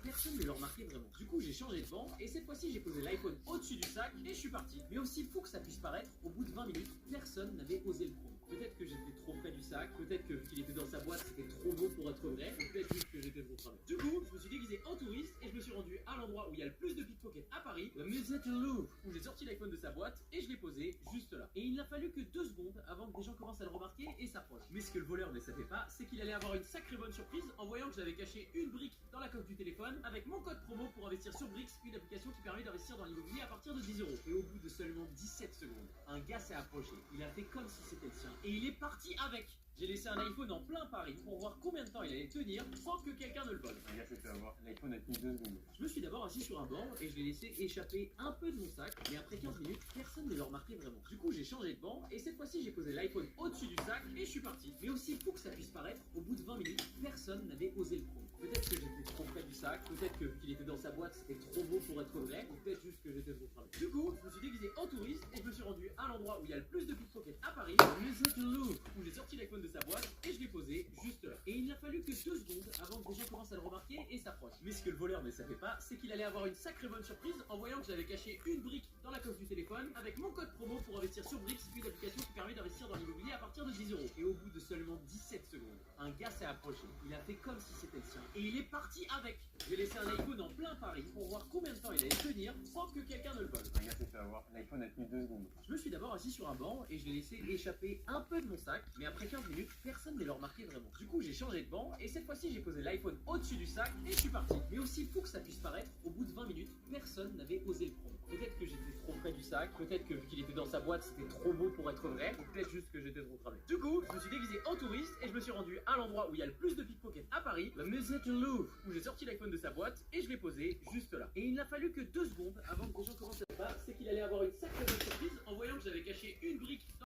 personne ne le remarquait vraiment. Du coup, j'ai changé de banc et cette fois-ci, j'ai posé l'iPhone au-dessus du sac et je suis parti. Mais aussi, pour que ça puisse paraître, au bout de 20 minutes, personne n'avait osé le prendre. Peut-être que j'étais trop près du sac, peut-être que vu qu'il était dans sa boîte, c'était trop beau pour être vrai, ou peut-être juste que j'étais trop cramé. Du coup, je me suis déguisé en touriste et je me suis rendu à l'endroit où il y a le plus de pickpockets à Paris, le musée du Louvre, où j'ai sorti l'iPhone de sa boîte et je l'ai posé juste là. Et il n'a fallu que 2 secondes avant que des gens commencent à le remarquer et s'approchent. Mais ce que le voleur ne savait pas, c'est qu'il allait avoir une sacrée bonne surprise en voyant que j'avais caché une brique dans la coque du téléphone avec mon code promo pour investir sur Brix, une application qui permet d'investir dans l'immobilier à partir de 10 euros. Et au bout de seulement 17 secondes, un gars s'est approché, il a fait comme si c'était le sien et il est parti avec. J'ai laissé un iPhone en plein Paris pour voir combien de temps il allait tenir sans que quelqu'un ne le vole. Un gars s'est fait avoir. L'iPhone a tenu 2 secondes. Je me suis d'abord assis sur un banc et je l'ai laissé échapper un peu de mon sac, mais après 15 minutes, personne ne le remarquait vraiment. Du coup, j'ai changé de banc et cette fois-ci, j'ai posé l'iPhone au-dessus du sac et je suis parti. Mais aussi, pour que ça puisse paraître, au bout de 20 minutes, personne n'avait osé le prendre. Peut-être que j'étais trop près du sac, peut-être que vu qu'il était dans sa boîte, c'était trop beau pour être vrai, ou peut-être juste que j'étais trop cramé. Du coup, je me suis déguisé en touriste et je me suis rendu à l'endroit où il y a le plus de pickpockets à Paris, le musée du Louvre, où j'ai sorti l'iPhone de sa boîte et je l'ai posé juste là. Et il n'a fallu que 2 secondes avant que des gens commencent à le remarquer et s'approchent. Mais ce que le voleur ne savait pas, c'est qu'il allait avoir une sacrée bonne surprise en voyant que j'avais caché une brique dans la coque du téléphone avec mon code promo pour investir sur Brix, une application qui permet d'investir dans l'immobilier à partir de 10 euros. Et au bout de seulement 17 secondes, un gars s'est approché, il a fait comme si c'était le sien et il est parti avec. J'ai laissé un iPhone en plein Paris pour voir combien de temps il allait tenir sans que quelqu'un ne le vole. Un gars s'est fait avoir. L'iPhone a tenu 2 secondes. Je me suis d'abord assis sur un banc et je l'ai laissé échapper un peu de mon sac, mais après 15 minutes, personne ne le remarquait vraiment. Du coup, j'ai changé de banc et cette fois-ci, j'ai posé l'iPhone au-dessus du sac et je suis parti. Mais aussi, pour que ça puisse paraître, au bout de 20 minutes, personne n'avait osé le prendre. Peut-être que j'étais trop près du sac, peut-être que vu qu'il était dans sa boîte, c'était trop beau pour être vrai, ou peut-être juste que j'étais trop cramé. Du coup, je me suis déguisé en touriste et je me suis rendu à l'endroit où il y a le plus de pickpockets à Paris, le musée du Louvre, où j'ai sorti l'iPhone de sa boîte et je l'ai posé juste là. Et il n'a fallu que 2 secondes avant que des gens